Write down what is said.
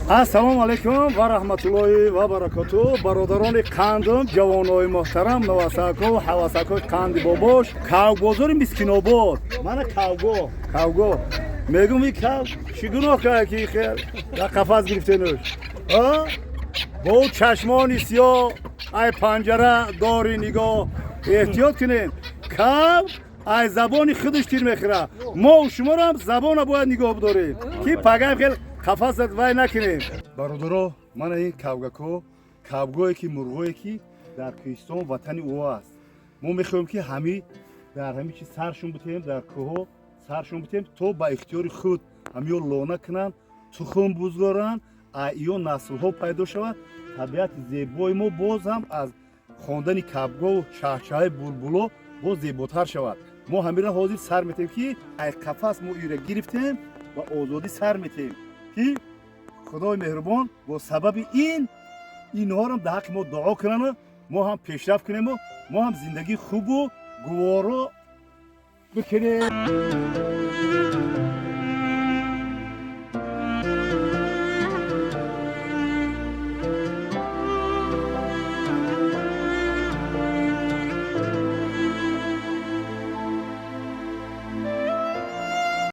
ассалому алайкум ва раҳматуллоҳи ва баракатуҳ. бародарони қандум, ҷавонои муҳтарам, навасаку ҳавасаку қанди бобош, кавбозори мискинобод. Мана кавго мегум и кав чӣ гуноҳ кард ки хел дар қафас гирифтенуш бо чашмони сиёҳ ай панҷара дори нигоҳ эҳтиёт кунем. Кав ай забони худаш тир мехӯрад. мо шуморо забона бояд нигоҳ бидорем ки пагаи хел қафасат вай накунем. бародаро, мана ин кавгое ки мурғое ки дар кӯҳистон ватани ӯ аст. мо мехоҳем ки ҳами дар ҳами чи саршон бутем, дар кӯҳҳо саршон бутем, то ба ихтиёри худ ҳамиё лона кунанд, тухм бузоранд, ё наслҳо пайдо шавад. табиати зебои мо боз ҳам аз хондани кавгоу чаҳчаҳаи булбуло боз зеботар шавад. мо ҳамира ҳозир сар метем ки ай қафас мо иро гирифтем ва озодӣ сар метем ки худои меҳрубон бо сабаби инҳоро дар ҳаққи мо дуо кунанд, мо ҳам пешрафт кунем, мо ҳам зиндагии хубу гуворо бикунем.